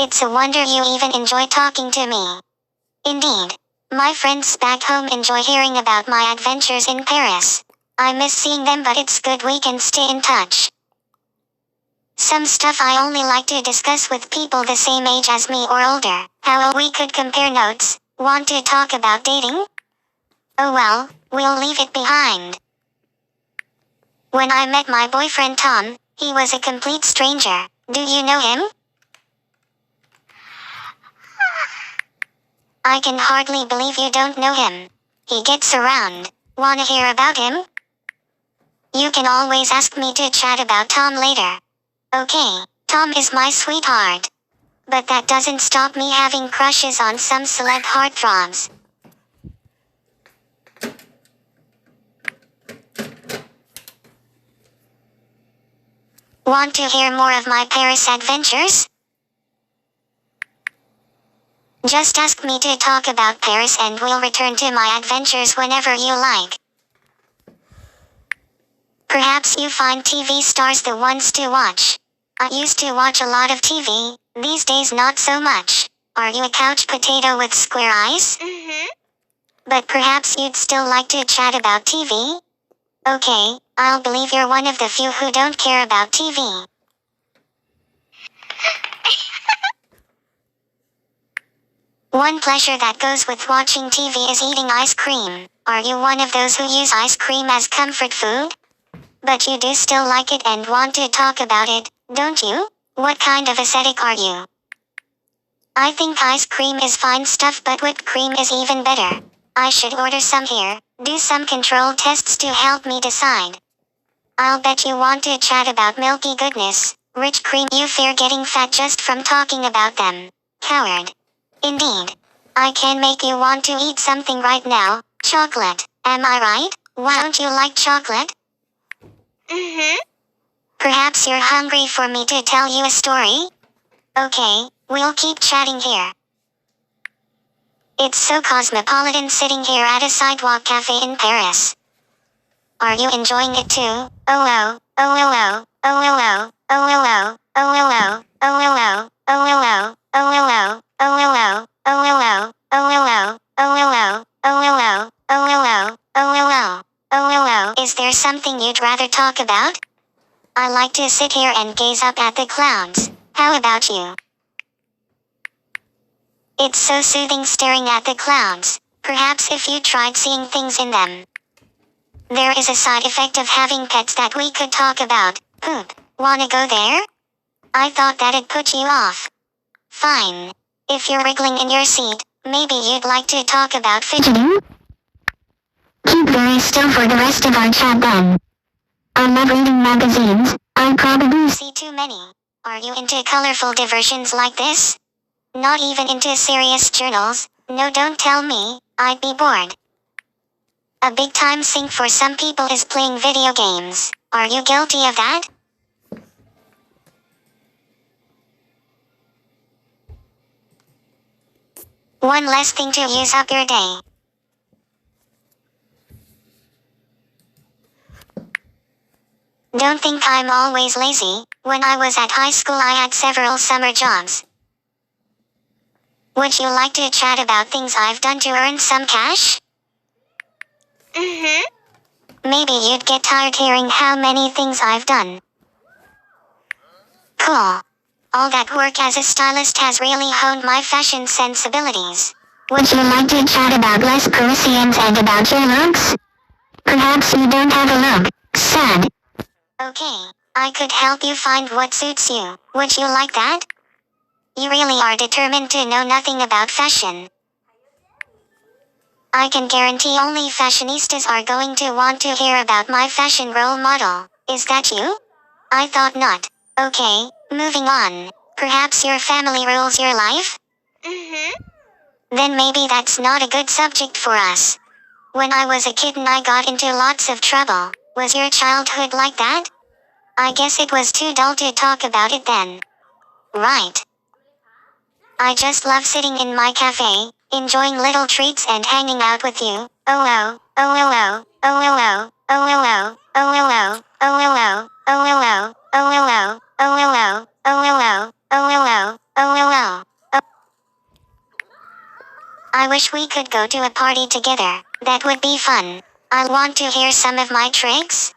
It's a wonder you even enjoy talking to me. Indeed. My friends back home enjoy hearing about my adventures in Paris. I miss seeing them, but it's good we can stay in touch. Some stuff I only like to discuss with people the same age as me or older. How we could compare notes. Want to talk about dating? Oh well, we'll leave it behind. When I met my boyfriend Tom, he was a complete stranger. Do you know him? I can hardly believe you don't know him. He gets around. Wanna hear about him? You can always ask me to chat about Tom later. Okay, Tom is my sweetheart. But that doesn't stop me having crushes on some celeb heartthrobs. Want to hear more of my Paris adventures? Just ask me to talk about Paris and we'll return to my adventures whenever you like. Perhaps you find TV stars the ones to watch. I used to watch a lot of TV, these days not so much. Are you a couch potato with square eyes? But perhaps you'd still like to chat about TV? Okay, I'll believe you're one of the few who don't care about TV. One pleasure that goes with watching TV is eating ice cream. Are you one of those who use ice cream as comfort food? But you do still like it and want to talk about it, don't you? What kind of ascetic are you? I think ice cream is fine stuff, but whipped cream is even better. I should order some here, do some control tests to help me decide. I'll bet you want to chat about milky goodness, rich cream. You fear getting fat just from talking about them. Coward. Indeed. I can make you want to eat something right now. Chocolate. Am I right? Why don't you like chocolate? Perhaps you're hungry for me to tell you a story? Okay, we'll keep chatting here. It's so cosmopolitan sitting here at a sidewalk cafe in Paris. Are you enjoying it too? Oh oh, oh oh oh, oh oh oh, oh oh oh, oh oh oh, oh oh oh, oh oh oh, oh oh oh, oh oh oh, oh oh oh, oh oh oh, oh oh oh, oh oh oh, oh oh oh. Is there something you'd rather talk about? I like to sit here and gaze up at the clouds. How about you? It's so soothing staring at the clouds. Perhaps if you tried seeing things in them. There is a side effect of having pets that we could talk about. Poop. Wanna go there? I thought that'd put you off. Fine. If you're wriggling in your seat, maybe you'd like to talk about fidgeting? Keep very still for the rest of our chat then. I love reading magazines. I probably see too many. Are you into colorful diversions like this? Not even into serious journals? No, don't tell me. I'd be bored. A big time sink for some people is playing video games. Are you guilty of that? One less thing to use up your day. Don't think I'm always lazy. When I was at high school I had several summer jobs. Would you like to chat about things I've done to earn some cash? Maybe you'd get tired hearing how many things I've done. Cool. All that work as a stylist has really honed my fashion sensibilities. Would you like to chat about Les Parisians and about your looks? Perhaps you don't have a look. Sad. Okay, I could help you find what suits you. Would you like that? You really are determined to know nothing about fashion. I can guarantee only fashionistas are going to want to hear about my fashion role model. Is that you? I thought not. Okay, moving on. Perhaps your family rules your life? Then maybe that's not a good subject for us. When I was a kitten I got into lots of trouble. Was your childhood like that? I guess it was too dull to talk about it then. Right. I just love sitting in my cafe, enjoying little treats and hanging out with you. Oh oh, oh oh oh, oh oh oh, oh oh oh, oh oh oh, oh oh oh, oh oh oh, oh oh oh, oh oh oh, oh oh oh, oh oh oh, oh oh oh. I wish we could go to a party together. That would be fun. I'll want to hear some of my tricks.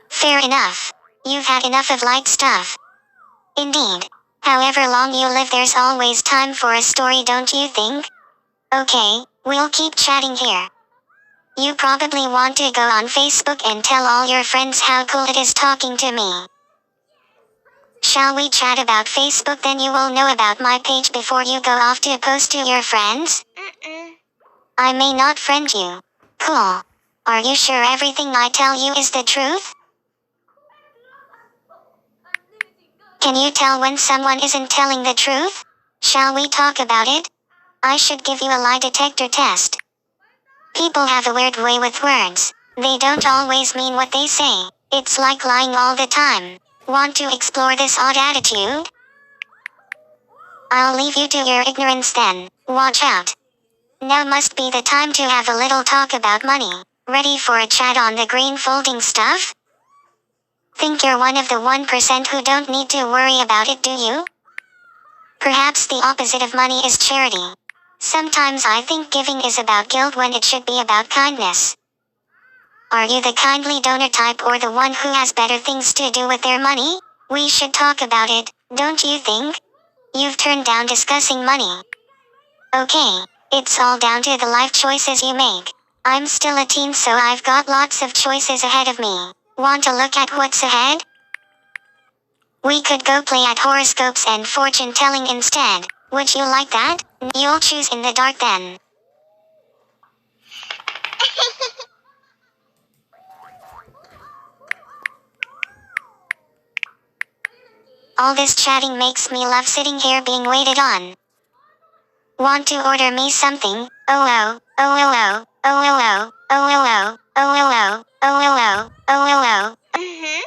Fair enough. You've had enough of light stuff. Indeed. However long you live, there's always time for a story, don't you think? Okay, we'll keep chatting here. You probably want to go on Facebook and tell all your friends how cool it is talking to me. Shall we chat about Facebook, then you will know about my page before you go off to post to your friends? I may not friend you. Cool. Are you sure everything I tell you is the truth? Can you tell when someone isn't telling the truth? Shall we talk about it? I should give you a lie detector test. People have a weird way with words. They don't always mean what they say. It's like lying all the time. Want to explore this odd attitude? I'll leave you to your ignorance then. Watch out. Now must be the time to have a little talk about money. Ready for a chat on the green folding stuff? Think you're one of the 1% who don't need to worry about it, do you? Perhaps the opposite of money is charity. Sometimes I think giving is about guilt when it should be about kindness. Are you the kindly donor type or the one who has better things to do with their money? We should talk about it, don't you think? You've turned down discussing money. Okay, it's all down to the life choices you make. I'm still a teen, so I've got lots of choices ahead of me. Want to look at what's ahead? We could go play at horoscopes and fortune telling instead. Would you like that? You'll choose in the dark then. All this chatting makes me love sitting here being waited on. Want to order me something? Oh, oh, oh, oh, oh, oh, oh, oh, oh, oh, oh, oh, oh, oh, oh, oh.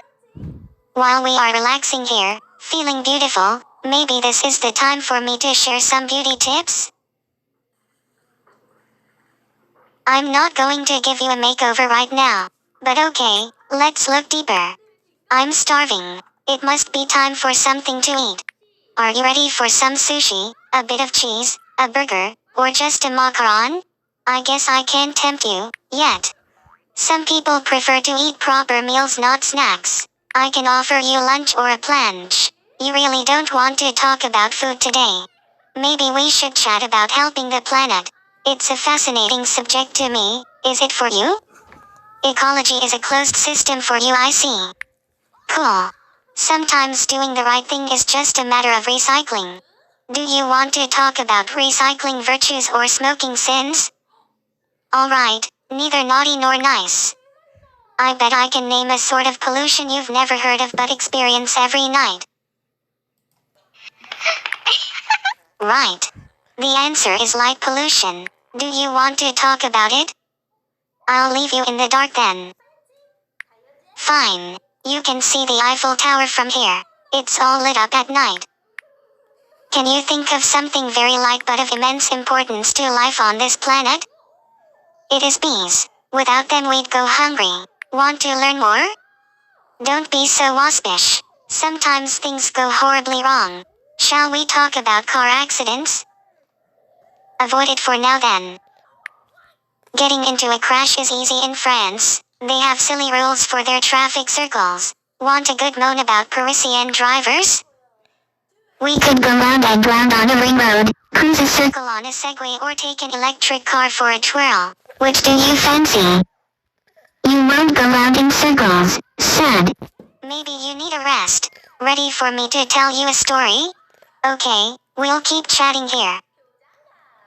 While we are relaxing here, feeling beautiful, maybe this is the time for me to share some beauty tips? I'm not going to give you a makeover right now. But okay, let's look deeper. I'm starving. It must be time for something to eat. Are you ready for some sushi, a bit of cheese, a burger, or just a macaron? I guess I can't tempt you, yet. Some people prefer to eat proper meals, not snacks. I can offer you lunch or a planche. You really don't want to talk about food today. Maybe we should chat about helping the planet. It's a fascinating subject to me, is it for you? Ecology is a closed system for you, I see. Cool. Sometimes doing the right thing is just a matter of recycling. Do you want to talk about recycling virtues or smoking sins? Alright, neither naughty nor nice. I bet I can name a sort of pollution you've never heard of but experience every night. Right. The answer is light pollution. Do you want to talk about it? I'll leave you in the dark then. Fine. You can see the Eiffel Tower from here. It's all lit up at night. Can you think of something very light but of immense importance to life on this planet? It is bees. Without them we'd go hungry. Want to learn more? Don't be so waspish. Sometimes things go horribly wrong. Shall we talk about car accidents? Avoid it for now then. Getting into a crash is easy in France. They have silly rules for their traffic circles. Want a good moan about Parisian drivers? We could go round and round on a ring road, cruise a circle on a Segway, or take an electric car for a twirl. Which do you fancy? You won't go round in circles, sad. Maybe you need a rest. Ready for me to tell you a story? Okay, we'll keep chatting here.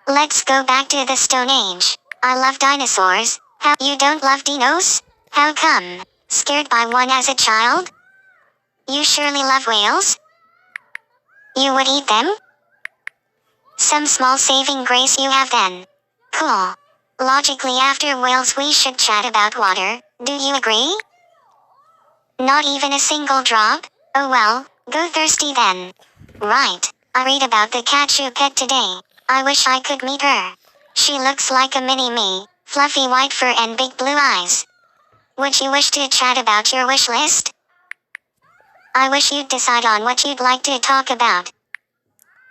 Let's go back to the Stone Age. I love dinosaurs. How you don't love dinos? How come? Scared by one as a child? You surely love whales? You would eat them? Some small saving grace you have then. Cool. Logically, after whales we should chat about water. Do you agree? Not even a single drop? Oh well, go thirsty then. Right. I read about the cat you pet today. I wish I could meet her. She looks like a mini-me, fluffy white fur and big blue eyes. Would you wish to chat about your wish list? I wish you'd decide on what you'd like to talk about.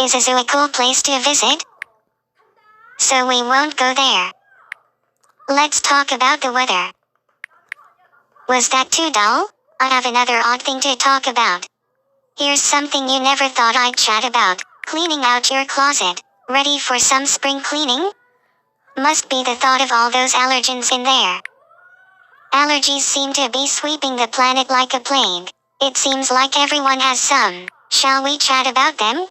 Is a zoo a cool place to visit? So we won't go there. Let's talk about the weather. Was that too dull? I have another odd thing to talk about. Here's something you never thought I'd chat about. Cleaning out your closet. Ready for some spring cleaning? Must be the thought of all those allergens in there. Allergies seem to be sweeping the planet like a plague. It seems like everyone has some. Shall we chat about them?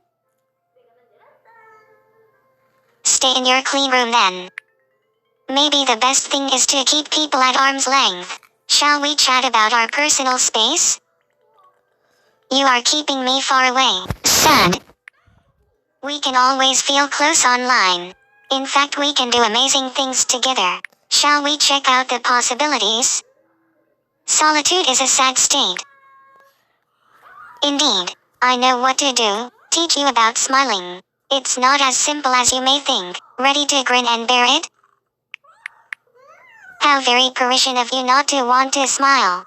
Stay in your clean room then. Maybe the best thing is to keep people at arm's length. Shall we chat about our personal space? You are keeping me far away. Sad. We can always feel close online. In fact, we can do amazing things together. Shall we check out the possibilities? Solitude is a sad state. Indeed. I know what to do. Teach you about smiling. It's not as simple as you may think. Ready to grin and bear it? How very Parisian of you not to want to smile.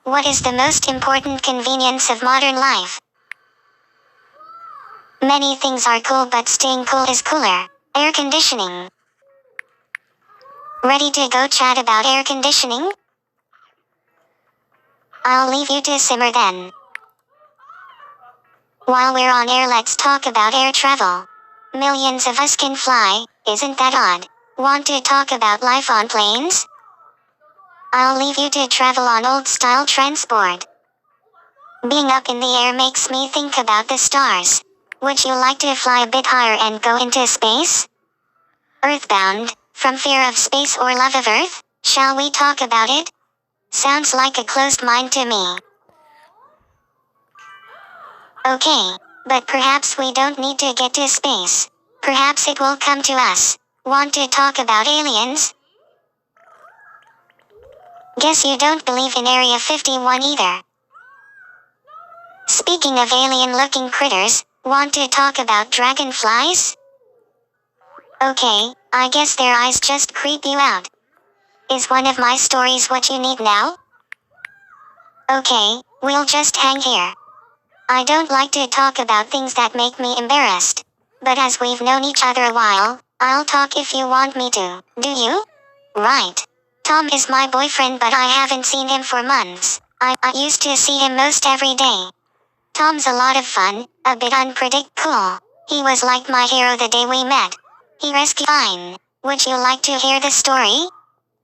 What is the most important convenience of modern life? Many things are cool, but staying cool is cooler. Air conditioning. Ready to go chat about air conditioning? I'll leave you to simmer then. While we're on air, let's talk about air travel. Millions of us can fly, isn't that odd? Want to talk about life on planes? I'll leave you to travel on old-style transport. Being up in the air makes me think about the stars. Would you like to fly a bit higher and go into space? Earthbound, from fear of space or love of Earth? Shall we talk about it? Sounds like a closed mind to me. Okay, but perhaps we don't need to get to space. Perhaps it will come to us. Want to talk about aliens? Guess you don't believe in Area 51 either. Speaking of alien-looking critters, want to talk about dragonflies? Okay, I guess their eyes just creep you out. Is one of my stories what you need now? Okay, we'll just hang here. I don't like to talk about things that make me embarrassed. But as we've known each other a while, I'll talk if you want me to. Do you? Right. Tom is my boyfriend, but I haven't seen him for months. I used to see him most every day. Tom's a lot of fun, a bit unpredictable. He was like my hero the day we met. He rescued Fine. Would you like to hear the story?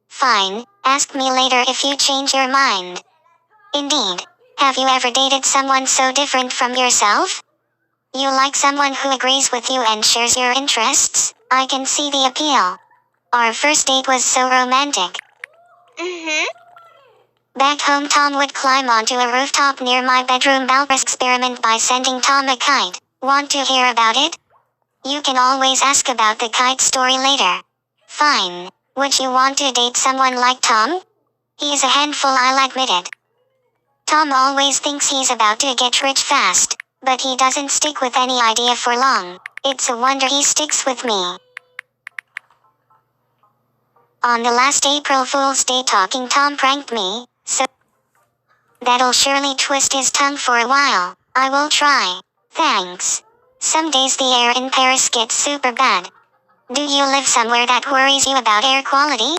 Fine. Ask me later if you change your mind. Indeed. Have you ever dated someone so different from yourself? You like someone who agrees with you and shares your interests? I can see the appeal. Our first date was so romantic. Back home, Tom would climb onto a rooftop near my bedroom balcony. Experiment by sending Tom a kite. Want to hear about it? You can always ask about the kite story later. Fine. Would you want to date someone like Tom? He's a handful, I'll admit it. Tom always thinks he's about to get rich fast, but he doesn't stick with any idea for long. It's a wonder he sticks with me. On the last April Fool's Day, Talking Tom pranked me, so that'll surely twist his tongue for a while. I will try. Thanks. Some days the air in Paris gets super bad. Do you live somewhere that worries you about air quality?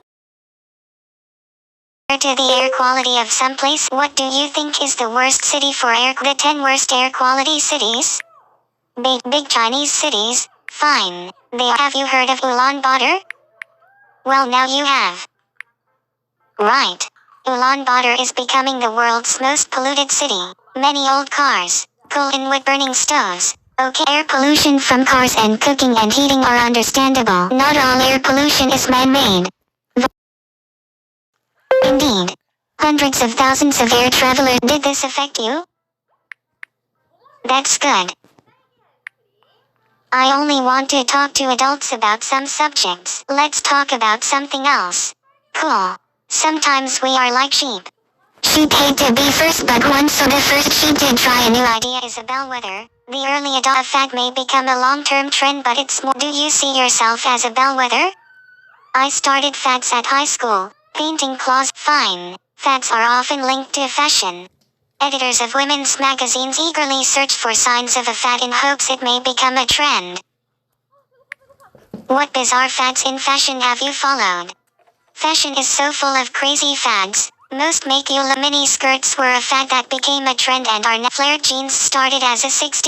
To the air quality of some place, what do you think is the worst city for air? The 10 worst air quality cities? Big Chinese cities? Fine. Have you heard of Ulaanbaatar? Well, now you have. Right. Ulaanbaatar is becoming the world's most polluted city. Many old cars, coal and wood-burning stoves. Okay, air pollution from cars and cooking and heating are understandable. Not all air pollution is man-made. Indeed. Hundreds of thousands of air travelers. Did this affect you? That's good. I only want to talk to adults about some subjects. Let's talk about something else. Cool. Sometimes we are like sheep. Sheep hate to be first, but once the first sheep to try a new idea is a bellwether. The early adopter of fad may become a long-term trend, but it's more. Do you see yourself as a bellwether? I started fads at high school. Painting claws. Fine. Fads are often linked to fashion. Editors of women's magazines eagerly search for signs of a fad in hopes it may become a trend. What bizarre fads in fashion have you followed? Fashion is so full of crazy fads. Most make-you mini skirts were a fad that became a trend, and our flared jeans started as a 60s